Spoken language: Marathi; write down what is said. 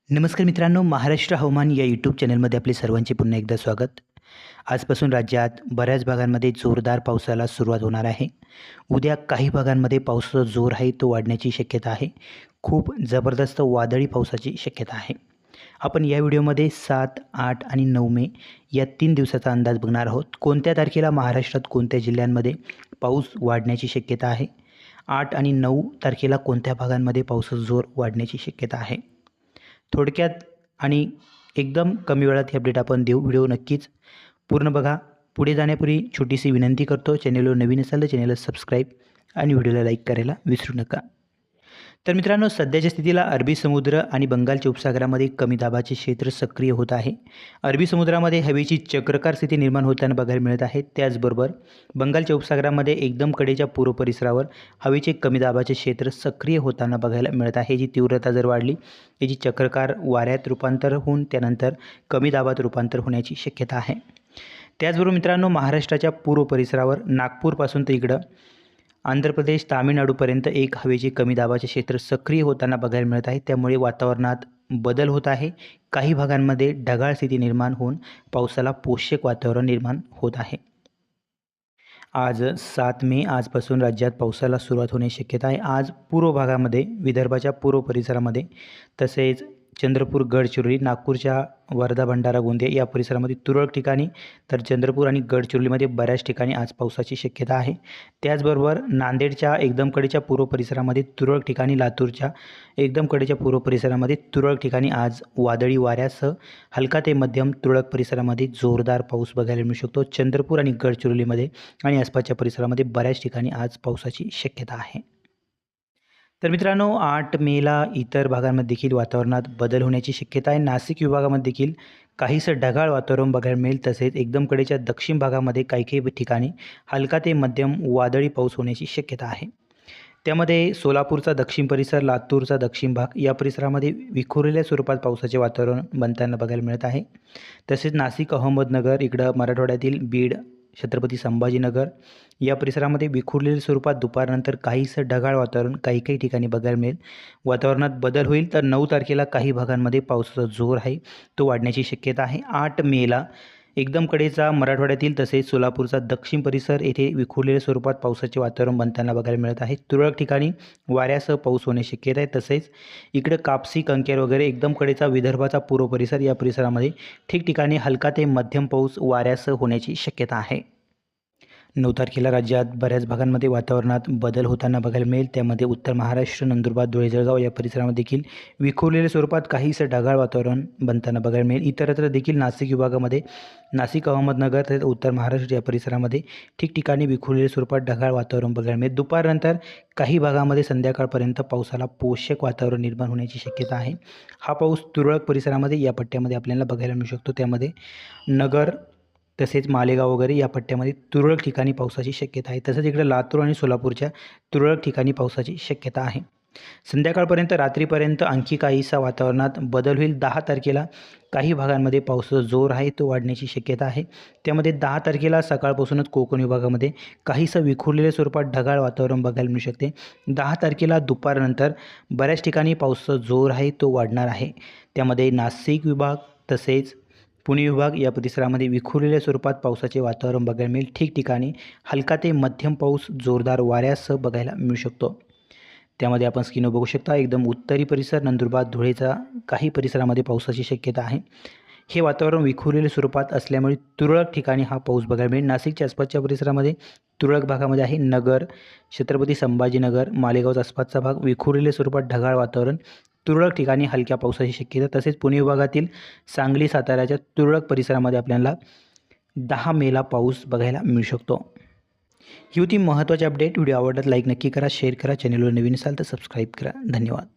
नमस्कार मित्रांनो, महाराष्ट्र हवामान या यूट्यूब चॅनलमध्ये आपले सर्वांचे पुन्हा एकदा स्वागत. आजपासून राज्यात बऱ्याच भागांमध्ये जोरदार पावसाला सुरुवात होणार आहे. उद्या काही भागांमध्ये पावसाचा जोर आहे तो वाढण्याची शक्यता आहे. खूप जबरदस्त वादळी पावसाची शक्यता आहे. आपण या व्हिडिओमध्ये 7, 8 आणि 9 मे या 3 दिवसाचा अंदाज बघणार आहोत. कोणत्या तारखेला महाराष्ट्रात कोणत्या जिल्ह्यांमध्ये पाऊस वाढण्याची शक्यता आहे, 8 आणि 9 तारखेला कोणत्या भागांमध्ये पावसाचा जोर वाढण्याची शक्यता आहे. थोडक्यात आणि एकदम कमी वेळात ही अपडेट आपण देऊ. व्हिडिओ नक्कीच पूर्ण बघा. पुढे जाण्यापूर्वी छोटीशी विनंती करतो, चॅनलवर नवीन असाल तर चॅनलला सबस्क्राईब आणि व्हिडिओला लाईक करायला विसरू नका. तर मित्रांनो, सध्याच्या स्थितीला अरबी समुद्र आणि बंगालच्या उपसागरामध्ये कमी दाबाचे क्षेत्र सक्रिय होत आहे. अरबी समुद्रामध्ये हवेची चक्राकार स्थिती निर्माण होताना बघायला मिळत आहे. त्याचबरोबर बंगालच्या उपसागरामध्ये एकदम कडेच्या पूर्व परिसरावर हवेचे कमी दाबाचे क्षेत्र सक्रिय होताना बघायला मिळत आहे. जी तीव्रता जर वाढली, याची चक्राकार वाऱ्यात रूपांतर होऊन त्यानंतर कमी दाबात रूपांतर होण्याची शक्यता आहे. त्याचबरोबर मित्रांनो, महाराष्ट्राच्या पूर्व परिसरावर नागपूरपासून तर इकडं आंध्र प्रदेश, तामिळनाडूपर्यंत एक हवेचे कमी दाबाचे क्षेत्र सक्रिय होताना बघायला मिळत आहे. त्यामुळे वातावरणात बदल होत आहे. काही भागांमध्ये ढगाळ स्थिती निर्माण होऊन पावसाला पोषक वातावरण निर्माण होत आहे. आज 7 मे आजपासून राज्यात पावसाला सुरुवात होण्याची शक्यता आहे. आज पूर्व भागामध्ये, विदर्भाच्या पूर्व परिसरामध्ये, तसेच चंद्रपूर, गडचिरोली, नागपूरच्या वर्धा, भंडारा, गोंदिया या परिसरामध्ये तुरळक ठिकाणी, तर चंद्रपूर आणि गडचिरोलीमध्ये बऱ्याच ठिकाणी आज पावसाची शक्यता आहे. त्याचबरोबर नांदेडच्या एकदम कडेच्या पूर्व परिसरामध्ये तुरळक ठिकाणी, लातूरच्या एकदम कडेच्या पूर्व परिसरामध्ये तुरळक ठिकाणी आज वादळी वाऱ्यासह हलका ते मध्यम तुरळक परिसरामध्ये जोरदार पाऊस बघायला मिळू शकतो. चंद्रपूर आणि गडचिरोलीमध्ये आणि आसपासच्या परिसरामध्ये बऱ्याच ठिकाणी आज पावसाची शक्यता आहे. तर मित्रांनो, 8 मेला इतर भागांमध्ये देखील वातावरणात बदल होण्याची शक्यता आहे. नाशिक विभागामध्ये देखील काहीसं ढगाळ वातावरण बघायला मिळेल. तसेच एकदम कडेच्या दक्षिण भागामध्ये काही ठिकाणी हलका ते मध्यम वादळी पाऊस होण्याची शक्यता आहे. त्यामध्ये सोलापूरचा दक्षिण परिसर, लातूरचा दक्षिण भाग या परिसरामध्ये विखुरलेल्या स्वरूपात पावसाचे वातावरण बनताना बघायला मिळत आहे. तसेच नाशिक, अहमदनगर, इकडं मराठवाड्यातील बीड, छत्रपती संभाजीनगर या परिसरामध्ये विखुरलेल्या स्वरूपात दुपारनंतर काहीसं ढगाळ वातावरण काही ठिकाणी बघायला मिळेल. वातावरणात बदल होईल. तर 9 तारखेला काही भागांमध्ये पावसाचा जोर आहे तो वाढण्याची शक्यता आहे. 8 मेला एकदम कडेचा मराठवाड्यातील तसेच सोलापूरचा दक्षिण परिसर येथे विखुरलेल्या स्वरूपात पावसाचे वातावरण बनताना बघायला मिळत आहे. तुरळक ठिकाणी वाऱ्यासह पाऊस होण्याची शक्यता आहे. तसेच इकडे कापसी, कंकेर वगैरे एकदम कडेचा विदर्भाचा पूर्व परिसर या परिसरामध्ये ठिकठिकाणी हलका ते मध्यम पाऊस वाऱ्यासह होण्याची शक्यता आहे. 9 तारखेला राज्यात बऱ्याच भागांमध्ये वातावरणात बदल होताना बघायला मिळेल. त्यामध्ये उत्तर महाराष्ट्र, नंदुरबार, धुळे, जळगाव या परिसरामध्ये देखील विखुरलेल्या स्वरूपात काहीसं ढगाळ वातावरण बनताना बघायला मिळेल. इतरत्र देखील नाशिक विभागामध्ये, नाशिक, अहमदनगर तसेच उत्तर महाराष्ट्र या परिसरामध्ये ठिकठिकाणी विखुरलेल्या स्वरूपात ढगाळ वातावरण बघायला मिळेल. दुपारनंतर काही भागामध्ये संध्याकाळपर्यंत पावसाला पोषक वातावरण निर्माण होण्याची शक्यता आहे. हा पाऊस तुरळक परिसरामध्ये या पट्ट्यामध्ये आपल्याला बघायला मिळू शकतो. त्यामध्ये नगर तसेच मालेगाव वगैरे या पट्ट्यामध्ये तुरळक ठिकाणी पावसाची शक्यता आहे. तसंच इकडे लातूर आणि सोलापूरच्या तुरळक ठिकाणी पावसाची शक्यता आहे. संध्याकाळपर्यंत, रात्रीपर्यंत आणखी काहीसा वातावरणात बदल होईल. 10 तारखेला काही भागांमध्ये पावसाचा जोर आहे तो वाढण्याची शक्यता आहे. त्यामध्ये 10 तारखेला सकाळपासूनच कोकण विभागामध्ये काहीसं विखुरलेल्या स्वरूपात ढगाळ वातावरण बघायला मिळू शकते. 10 तारखेला दुपारनंतर बऱ्याच ठिकाणी पावसाचा जोर आहे तो वाढणार आहे. त्यामध्ये नाशिक विभाग तसेच पुणे विभाग या परिसरामध्ये विखुरलेल्या स्वरूपात पावसाचे वातावरण बघायला मिळेल. ठिकठिकाणी हलका ते मध्यम पाऊस जोरदार वाऱ्यासह बघायला मिळू शकतो. त्यामध्ये आपण स्क्रीनवर बघू शकता, एकदम उत्तरी परिसर, नंदुरबार, धुळेचा काही परिसरामध्ये पावसाची शक्यता आहे. हे वातावरण विखुरलेल्या स्वरूपात असल्यामुळे तुरळक ठिकाणी हा पाऊस बघायला मिळेल. नाशिकच्या आसपासच्या परिसरामध्ये तुरळक भागामध्ये आहे. नगर, छत्रपती संभाजीनगर, मालेगावचा आसपासचा भाग विखुरलेल्या स्वरूपात ढगाळ वातावरण, तुरळक ठिकाणी हलक्या पावसाची शक्यता. तसेच पुणे विभागातील सांगली, साताऱ्याच्या तुरळक परिसरामध्ये आपल्याला 10 मेला पाऊस बघायला मिळू शकतो. ही होती महत्त्वाची अपडेट. व्हिडिओ आवडला लाईक नक्की करा, शेअर करा, चॅनलवर नवीन असाल तर सबस्क्राईब करा. धन्यवाद.